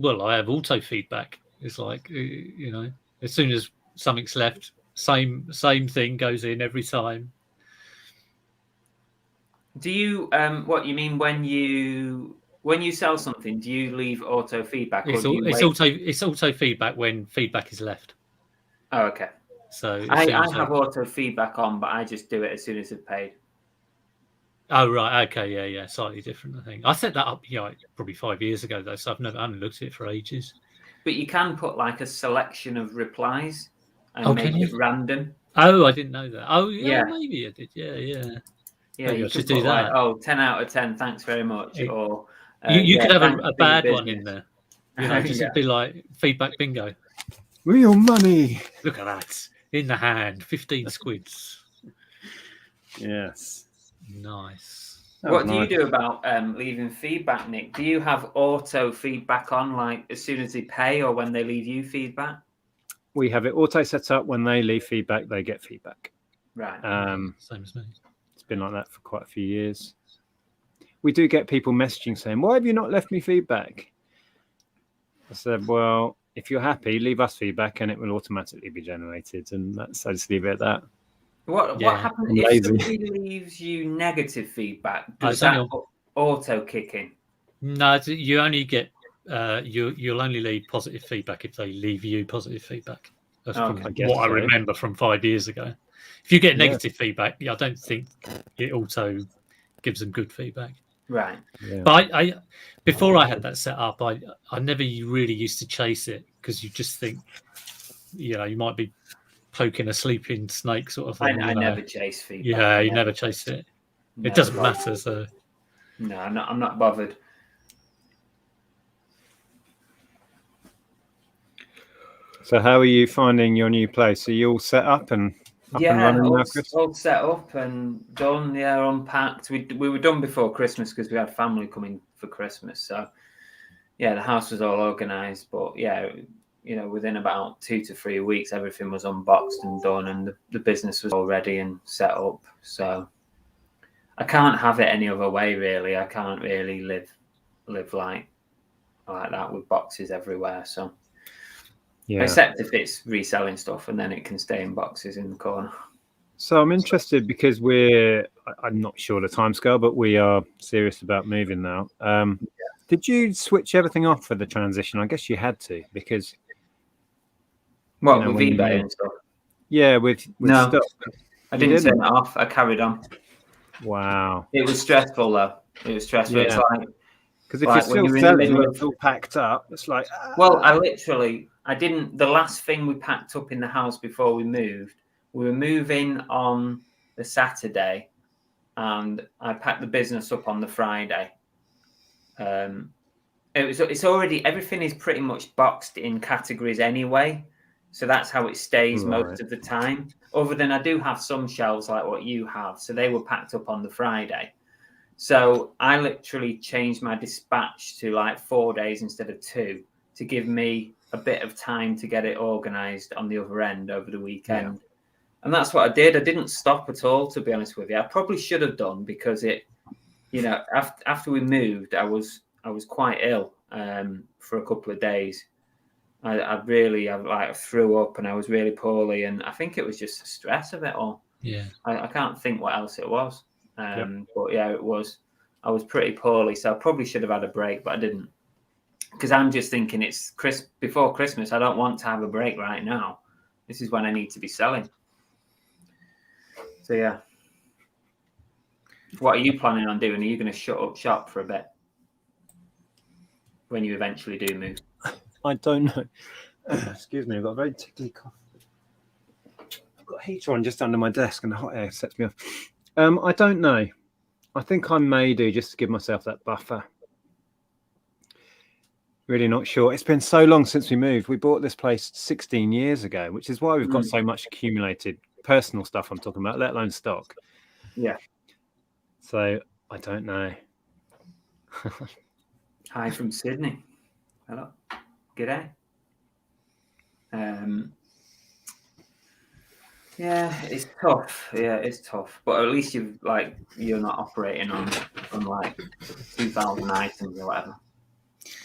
Speaker 3: I have auto feedback. It's like as soon as something's left, same thing goes in every time.
Speaker 1: Do you what you mean when you sell something? Do you leave auto feedback?
Speaker 3: It's auto feedback when feedback is left.
Speaker 1: Oh, okay.
Speaker 3: So
Speaker 1: I have auto feedback on, but I just do it as soon as it's paid.
Speaker 3: Oh right, okay, yeah, slightly different. I think I set that up, probably 5 years ago though, so I haven't looked at it for ages.
Speaker 1: But you can put a selection of replies and make it random.
Speaker 3: Oh, I didn't know that. Oh, yeah, maybe I did. Yeah.
Speaker 1: Yeah, you should do that. 10 out of 10, thanks very much. Or
Speaker 3: you could have a bad one in there. Just be like feedback bingo.
Speaker 4: Real money.
Speaker 3: Look at that in the hand, 15 squids.
Speaker 4: Yes,
Speaker 1: nice. What do you do about leaving feedback, Nick? Do you have auto feedback on, as soon as they pay or when they leave you feedback?
Speaker 4: We have it auto set up. When they leave feedback, they get feedback.
Speaker 1: Right.
Speaker 3: Same as me.
Speaker 4: It's been like that for quite a few years. We do get people messaging saying, "Why have you not left me feedback?" I said, "Well, if you're happy, leave us feedback, and it will automatically be generated." And I just leave it at that.
Speaker 1: What happens if somebody leaves you negative feedback? Does that auto kick in?
Speaker 3: No, you only get you'll only leave positive feedback if they leave you positive feedback. That's what I remember from 5 years ago. If you get negative feedback, I don't think it also gives them good feedback.
Speaker 1: Right.
Speaker 4: Yeah.
Speaker 3: But I before I had that set up, I never really used to chase it, because you just think, you might be poking a sleeping snake sort of thing.
Speaker 1: I never chase feedback.
Speaker 3: Yeah, you never chase it. It doesn't matter. So
Speaker 1: no, I'm not bothered.
Speaker 4: So how are you finding your new place? Are you all set up and running now, Chris?
Speaker 1: All set up and done. Yeah, unpacked. We were done before Christmas because we had family coming for Christmas. So yeah, the house was all organised. But yeah, within about 2 to 3 weeks, everything was unboxed and done, and the business was all ready and set up. So I can't have it any other way, really. I can't really live like that with boxes everywhere. So. Yeah. Except if it's reselling stuff, and then it can stay in boxes in the corner.
Speaker 4: So I'm interested because I'm not sure the timescale, but we are serious about moving now. Did you switch everything off for the transition? I guess you had to, because
Speaker 1: with eBay and stuff.
Speaker 4: Yeah, with
Speaker 1: no,
Speaker 4: stuff.
Speaker 1: I didn't turn it off. I carried on.
Speaker 4: Wow.
Speaker 1: It was stressful though. It was stressful.
Speaker 4: Yeah.
Speaker 1: It's like,
Speaker 4: because if you're still selling, it's all packed up. It's like
Speaker 1: well, I didn't. The last thing we packed up in the house before we moved, we were moving on the Saturday, and I packed the business up on the Friday. It's already, everything is pretty much boxed in categories anyway, so that's how it stays most of the time. Other than I do have some shelves like what you have, so they were packed up on the Friday. So I literally changed my dispatch to like 4 days instead of 2 to give me a bit of time to get it organised on the other end over the weekend. Yeah. And that's what I did. I didn't stop at all, to be honest with you. I probably should have done, because after we moved, I was quite ill for a couple of days. I threw up and I was really poorly, and I think it was just the stress of it all.
Speaker 3: Yeah.
Speaker 1: I can't think what else it was. But yeah, it was. I was pretty poorly, so I probably should have had a break, but I didn't. Because I'm just thinking it's before Christmas. I don't want to have a break right now. This is when I need to be selling. So yeah. What are you planning on doing? Are you going to shut up shop for a bit when you eventually do move?
Speaker 4: I don't know. Excuse me, I've got a very tickly cough. I've got a heater on just under my desk, and the hot air sets me off. I don't know. I think I may do, just to give myself that buffer. Really not sure. It's been so long since we moved. We bought this place 16 years ago, which is why we've got so much accumulated personal stuff I'm talking about, let alone stock.
Speaker 1: Yeah.
Speaker 4: So I don't know.
Speaker 1: Hi from Sydney. Hello. G'day. Yeah, it's tough. Yeah, it's tough. But at least you're not operating on like 2,000 items or whatever.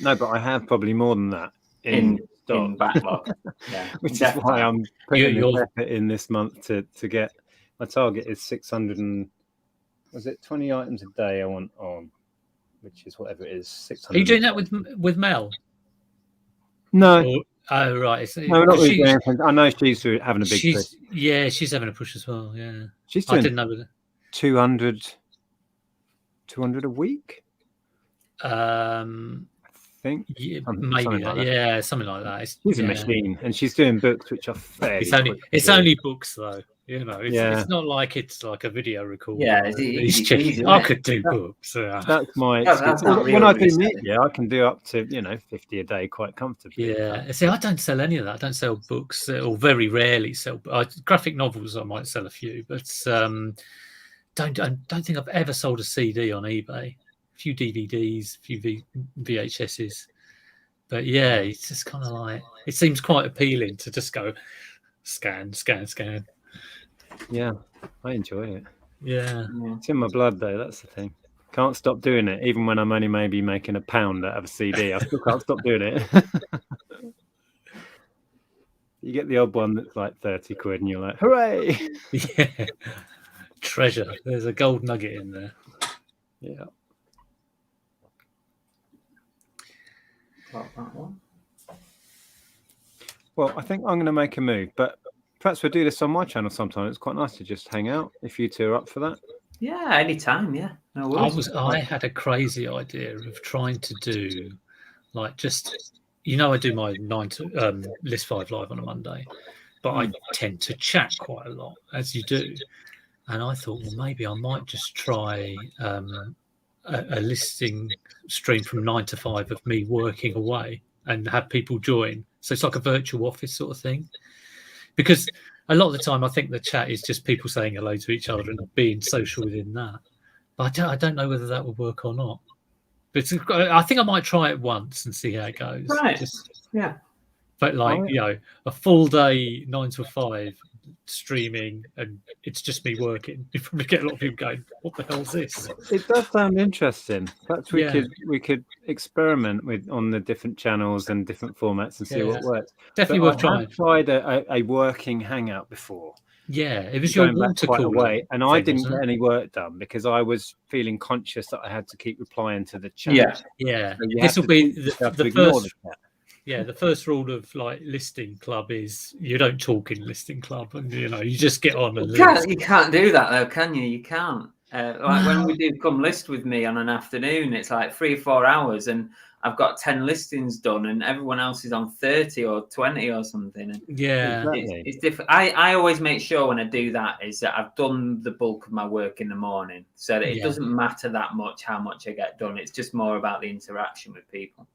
Speaker 4: No, but I have probably more than that in
Speaker 1: backlog. Yeah,
Speaker 4: which is why I'm putting the effort in this month to get. My target is 600 and was it 20 items a day I want on, which is whatever it is. 600.
Speaker 3: Are you doing that with Mel?
Speaker 4: No.
Speaker 3: Oh right.
Speaker 4: No, not really doing anything. I know she's having a big push.
Speaker 3: Yeah, she's having a push as well. Yeah,
Speaker 4: she's doing.
Speaker 3: I didn't know
Speaker 4: 200 a week.
Speaker 3: I
Speaker 4: think
Speaker 3: maybe something like that. Something like that.
Speaker 4: She's a machine, and she's doing books which are fairly.
Speaker 3: It's only books though. It's not like it's like a video recorder.
Speaker 1: Yeah,
Speaker 3: I could do books.
Speaker 4: That's my. When I do media, I can do up to 50 a day quite comfortably.
Speaker 3: Yeah, see, I don't sell any of that. I don't sell books, or very rarely sell graphic novels. I might sell a few, but don't think I've ever sold a CD on eBay. A few DVDs, a few VHSs, but yeah, it's just kind of like it seems quite appealing to just go scan.
Speaker 4: Yeah, I enjoy it.
Speaker 3: Yeah,
Speaker 4: it's in my blood though. That's the thing. Can't stop doing it, even when I'm only maybe making £1 out of a CD. I still can't stop doing it. You get the odd one that's like 30 quid, and you're like, hooray!
Speaker 3: Yeah, treasure. There's a gold nugget in there.
Speaker 4: Yeah.
Speaker 1: That one.
Speaker 4: Well, I think I'm going to make a move, but Perhaps we'll do this on my channel sometime. It's quite nice to just hang out if you two are up for that.
Speaker 1: Yeah, anytime. Yeah, no worries.
Speaker 3: I had a crazy idea of trying to do like just, I do my 9 to list 5 live on a Monday, but I tend to chat quite a lot, as you do. And I thought, well, maybe I might just try a listing stream from 9 to 5 of me working away and have people join. So it's like a virtual office sort of thing. Because a lot of the time, I think the chat is just people saying hello to each other and being social within that. But I don't know whether that would work or not. But I think I might try it once and see how it goes.
Speaker 1: Right. Yeah.
Speaker 3: But a full day 9 to 5 streaming, and it's just me working. You probably get a lot of people going, "What the hell is this?"
Speaker 4: It does sound interesting. Perhaps we could experiment on the different channels and different formats and see what works.
Speaker 3: Definitely worth trying.
Speaker 4: I've tried a working hangout before.
Speaker 3: Yeah, it was your water cooler,
Speaker 4: and I didn't get any work done because I was feeling conscious that I had to keep replying to the chat.
Speaker 3: Yeah.
Speaker 4: So
Speaker 3: this will be the first. Yeah, the first rule of like listing club is you don't talk in listing club, and you just get on and
Speaker 1: you can't do that though, can you? You can't. Like when we do come list with me on an afternoon, it's like 3 or 4 hours, and I've got 10 listings done, and everyone else is on 30 or 20 or something. And it's different. I always make sure when I do that is that I've done the bulk of my work in the morning, so that it doesn't matter that much how much I get done. It's just more about the interaction with people.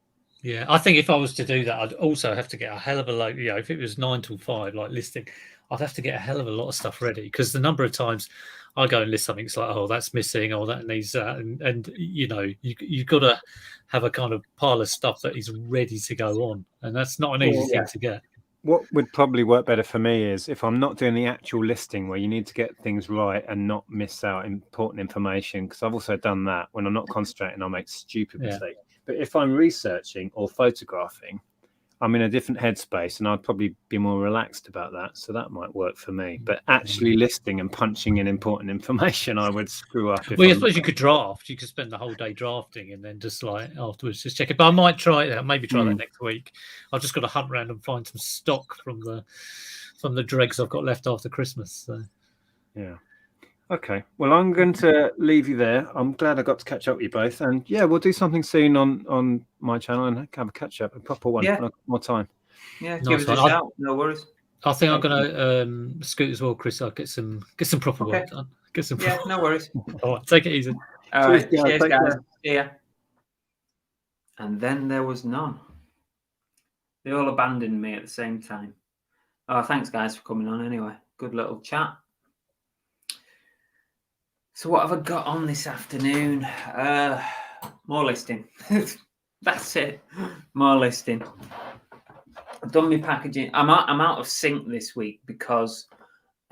Speaker 3: Yeah, I think if I was to do that, I'd also have to get a hell of a lot. If it was 9 till 5, like listing, I'd have to get a hell of a lot of stuff ready, because the number of times I go and list something, it's like, oh, that's missing, or that needs that, and you've got to have a kind of pile of stuff that is ready to go on, and that's not an easy thing to get.
Speaker 4: What would probably work better for me is if I'm not doing the actual listing where you need to get things right and not miss out important information, because I've also done that. When I'm not concentrating, I make stupid mistakes. But if I'm researching or photographing, I'm in a different headspace, and I'd probably be more relaxed about that. So that might work for me. But actually listing and punching in important information, I would screw up.
Speaker 3: I suppose you could draft. You could spend the whole day drafting and then just like afterwards just check it. But I might try that. Maybe try that next week. I've just got to hunt around and find some stock from the dregs I've got left after Christmas. So.
Speaker 4: Yeah. Okay, well, I'm going to leave you there. I'm glad I got to catch up with you both, and we'll do something soon on my channel and have a catch up, a proper one, when I've got more time.
Speaker 1: Yeah, give us a shout. No worries.
Speaker 3: I think I'm going to scoot as well, Chris. I'll get some proper work done.
Speaker 1: No worries.
Speaker 3: All right, take it easy.
Speaker 1: All right, cheers, guys. See ya. And then there was none. They all abandoned me at the same time. Oh, thanks, guys, for coming on anyway. Good little chat. So what have I got on this afternoon? More listing. That's it. More listing. I've done my packaging. I'm out of sync this week because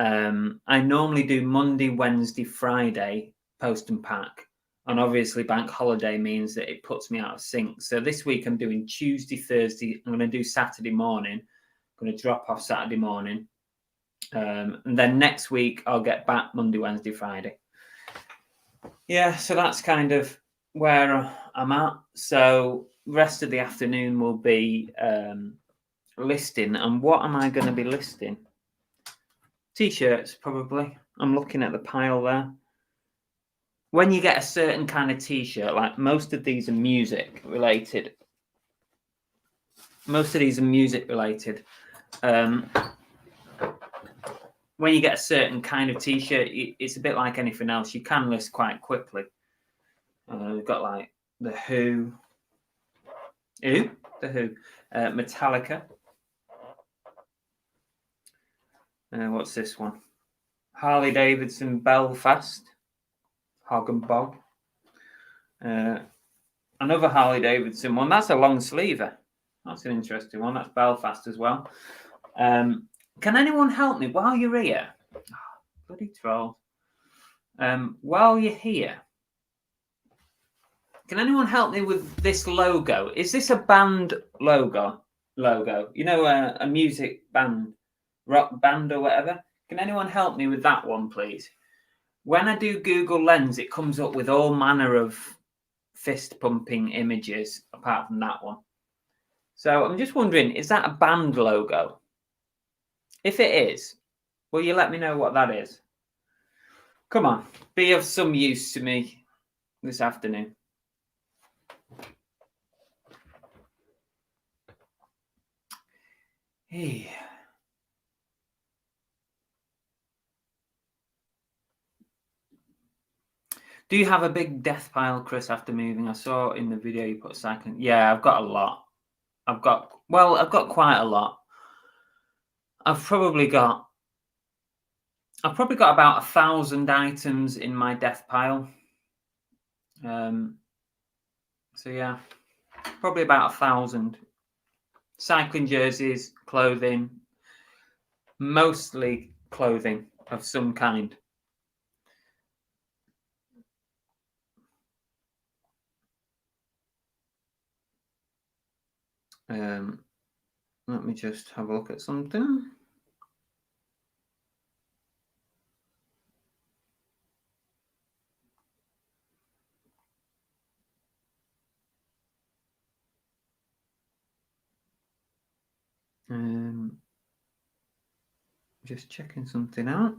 Speaker 1: I normally do Monday, Wednesday, Friday post and pack. And obviously bank holiday means that it puts me out of sync. So this week I'm doing Tuesday, Thursday. I'm going to do Saturday morning. I'm going to drop off Saturday morning. And then next week I'll get back Monday, Wednesday, Friday. Yeah, so that's kind of where I'm at. So rest of the afternoon will be listing. And what am I going to be listing? T-shirts, probably. I'm looking at the pile there. When you get a certain kind of T-shirt, like most of these are music related. When you get a certain kind of T-shirt, it's a bit like anything else. You can list quite quickly. We've got like The Who, Metallica. What's this one? Harley Davidson, Belfast, Hog and Bog. Another Harley Davidson one. That's a long sleever. That's an interesting one. That's Belfast as well. Can anyone help me while you're here? Oh, bloody troll. While you're here, can anyone help me with this logo? Is this a band logo? You know, a music band, rock band or whatever? Can anyone help me with that one, please? When I do Google Lens, it comes up with all manner of fist-pumping images apart from that one. So I'm just wondering, is that a band logo? If it is, Will you let me know what that is? Come on, be of some use to me this afternoon. Hey. Do you have a big death pile, Chris, after moving? I saw in the video you put cycling. Yeah, I've got a lot. I've got quite a lot. I've probably got about 1,000 items in my death pile. So yeah, probably about 1,000 cycling jerseys, clothing, mostly clothing of some kind. Let me just have a look at something. Just checking something out.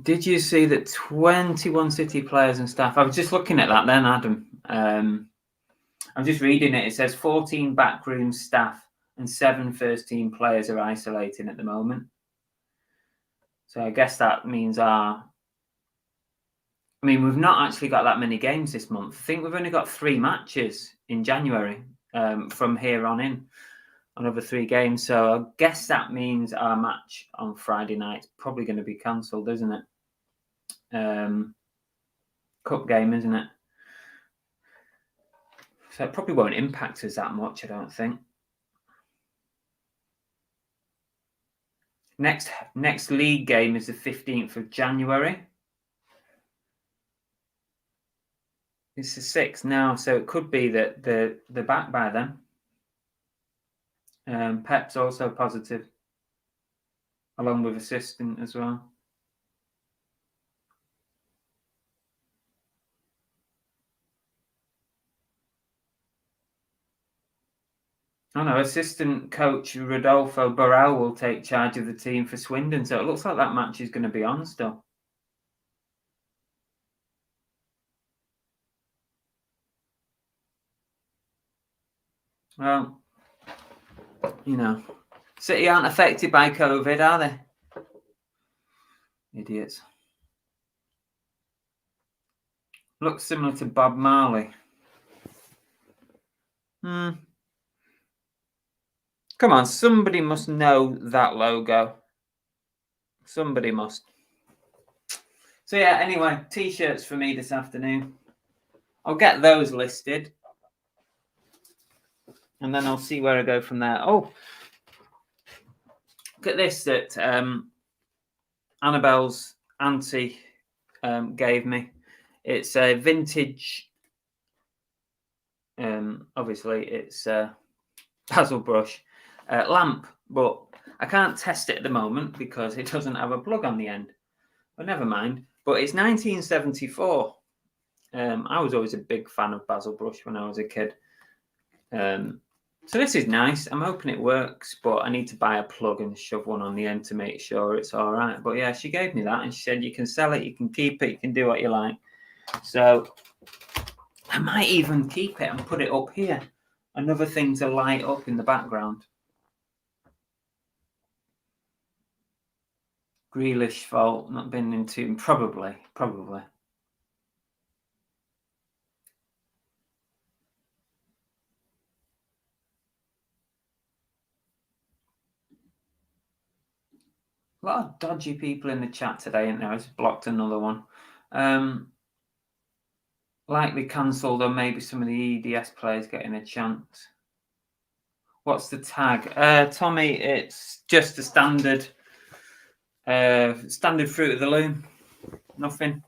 Speaker 1: Did you see that 21 City players and staff? I was just looking at that then, Adam. I'm just reading it. It says 14 backroom staff and 7 first team players are isolating at the moment. So I guess that means we've not actually got that many games this month. I think we've only got 3 matches in January from here on in. Another 3 games, so I guess that means our match on Friday night is probably going to be cancelled, isn't it? Cup game, isn't it? So it probably won't impact us that much, I don't think. Next league game is the 15th of January. It's the 6th now, so it could be that they're back by then. Pep's also positive, along with assistant as well. Oh no, assistant coach Rodolfo Borrell will take charge of the team for Swindon, so it looks like that match is going to be on still. Well, City aren't affected by COVID, are they? Idiots. Looks similar to Bob Marley. Come on, somebody must know that logo. Somebody must. So yeah, anyway, t-shirts for me this afternoon. I'll get those listed. And then I'll see where I go from there. Oh, look at this that Annabelle's auntie gave me. It's a vintage. Obviously, it's basil brush lamp, but I can't test it at the moment because it doesn't have a plug on the end. But never mind. But it's 1974. I was always a big fan of basil brush when I was a kid. So this is nice. I'm hoping it works, but I need to buy a plug and shove one on the end to make sure it's all right. But yeah, she gave me that and she said you can sell it, you can keep it, you can do what you like. So I might even keep it and put it up here. Another thing to light up in the background. Grealish fault, not been into, probably. A lot of dodgy people in the chat today, isn't there? I just blocked another one. Likely cancelled, or maybe some of the EDS players getting a chance. What's the tag? Tommy, it's just a standard Fruit of the Loom. Nothing.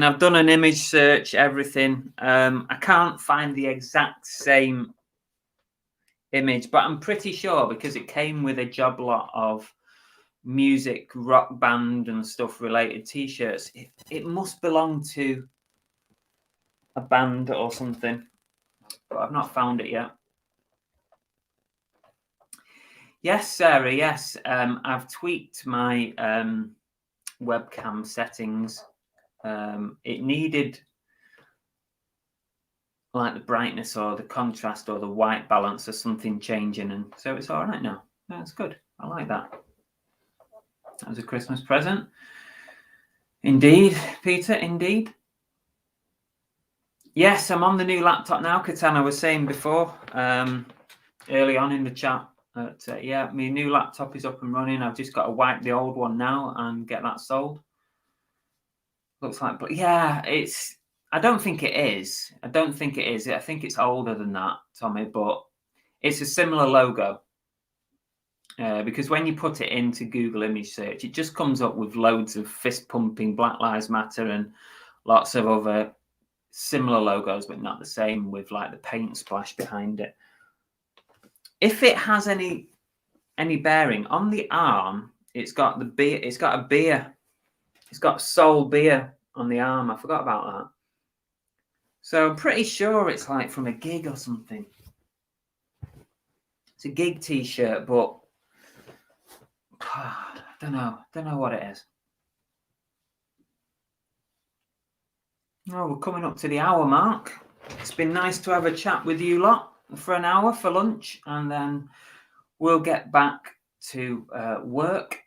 Speaker 1: I've done an image search, everything. I can't find the exact same image, but I'm pretty sure because it came with a job lot of music, rock band and stuff related t-shirts, it must belong to a band or something, but I've not found it yet. Yes, Sarah, yes. I've tweaked my webcam settings. It needed like the brightness or the contrast or the white balance or something changing, and so it's all right now. That's good. I like that. That was a Christmas present. Indeed, Peter, indeed. Yes, I'm on the new laptop now, Katana was saying before, early on in the chat. Yeah, my new laptop is up and running. I've just got to wipe the old one now and get that sold. Looks like, but yeah, I don't think it is. I don't think it is. I think it's older than that, Tommy, but it's a similar logo. Because when you put it into Google image search, it just comes up with loads of fist pumping Black Lives Matter and lots of other similar logos, but not the same, with like the paint splash behind it. If it has any bearing on the arm, it's got the beer. It's got a beer. It's got Soul beer on the arm. I forgot about that. So I'm pretty sure it's like from a gig or something. It's a gig t-shirt, but I don't know. Don't know what it is. Oh, we're coming up to the hour mark. It's been nice to have a chat with you lot for an hour for lunch, and then we'll get back to work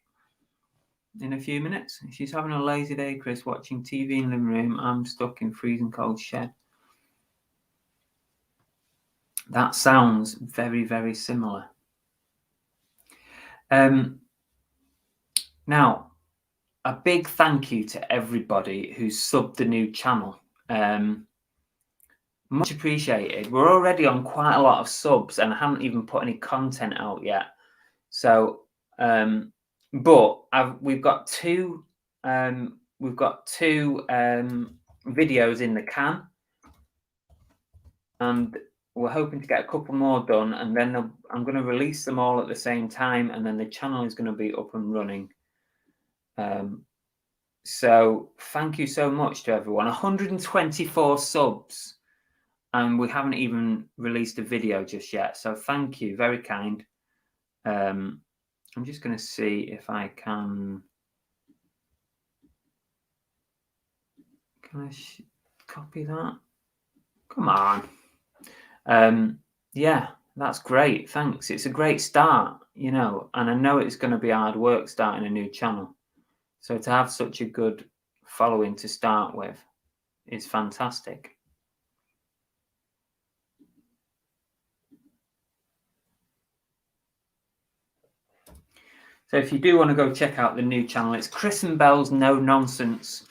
Speaker 1: in a few minutes. She's having a lazy day, Chris, watching TV in the living room. I'm stuck in freezing cold shed. That sounds very, very similar. Now, a big thank you to everybody who's subbed the new channel. Much appreciated. We're already on quite a lot of subs, and I haven't even put any content out yet. So, but we've got two videos in the can, and we're hoping to get a couple more done, and then I'm going to release them all at the same time, and then the channel is going to be up and running. So thank you so much to everyone. 124 subs, and we haven't even released a video just yet. So thank you, very kind. I'm just going to see if I can I copy that? Come on. Yeah, that's great. Thanks. It's a great start, you know, and I know it's going to be hard work starting a new channel. So to have such a good following to start with is fantastic. So if you do want to go check out the new channel, it's Chris and Bell's No Nonsense.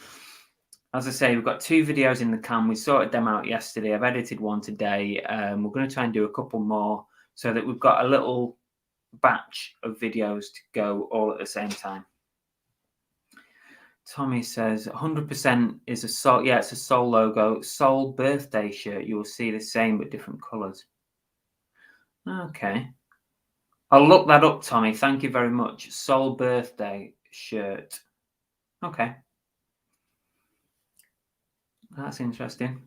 Speaker 1: As I say, we've got 2 videos in the can. We sorted them out yesterday. I've edited one today. We're going to try and do a couple more so that we've got a little batch of videos to go all at the same time. Tommy says 100% is a Soul. Yeah, it's a Soul logo. Soul birthday shirt. You will see the same but different colours. Okay. I'll look that up, Tommy. Thank you very much. Soul birthday shirt. Okay. That's interesting.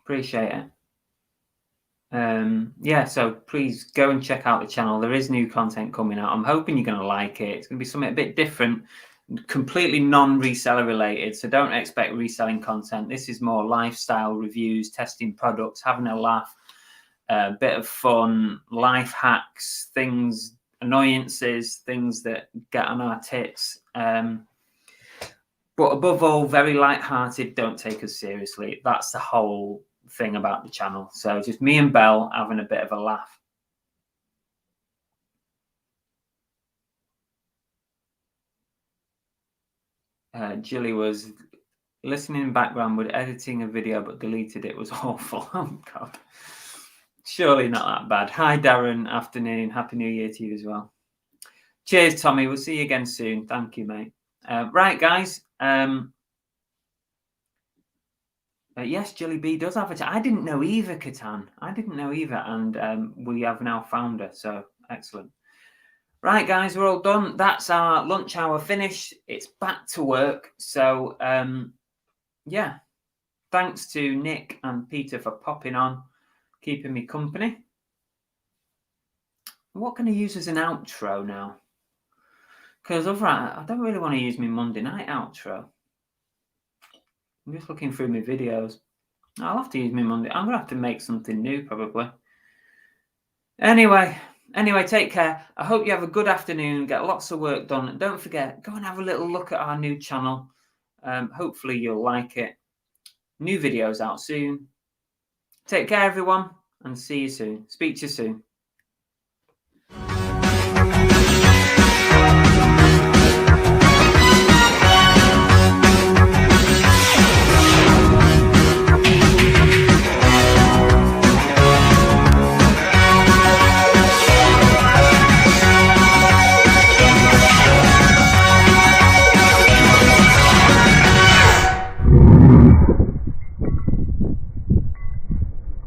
Speaker 1: Appreciate it. Yeah, so please go and check out the channel. There is new content coming out. I'm hoping you're going to like it. It's going to be something a bit different, completely non-reseller related. So don't expect reselling content. This is more lifestyle reviews, testing products, having a laugh, a bit of fun, life hacks, things, annoyances, things that get on our tits. But above all, very light-hearted. Don't take us seriously. That's the whole thing about the channel. So just me and Belle having a bit of a laugh. Jilly was listening in background with editing a video but deleted it. Was awful. Oh God. Surely not that bad. Hi Darren, afternoon. Happy New Year to you as well. Cheers, Tommy. We'll see you again soon. Thank you, mate. Right, guys. Yes, Jilly B does have I didn't know either, Catan. I didn't know either, and we have now found her. So excellent. Right, guys, we're all done. That's our lunch hour finished. It's back to work. So yeah, thanks to Nick and Peter for popping on, keeping me company. What can I use as an outro now? Because I don't really want to use my Monday night outro. I'm just looking through my videos. I'll have to use my Monday. I'm going to have to make something new, probably. Anyway, take care. I hope you have a good afternoon. Get lots of work done. And don't forget, go and have a little look at our new channel. Hopefully you'll like it. New videos out soon. Take care, everyone, and see you soon. Speak to you soon.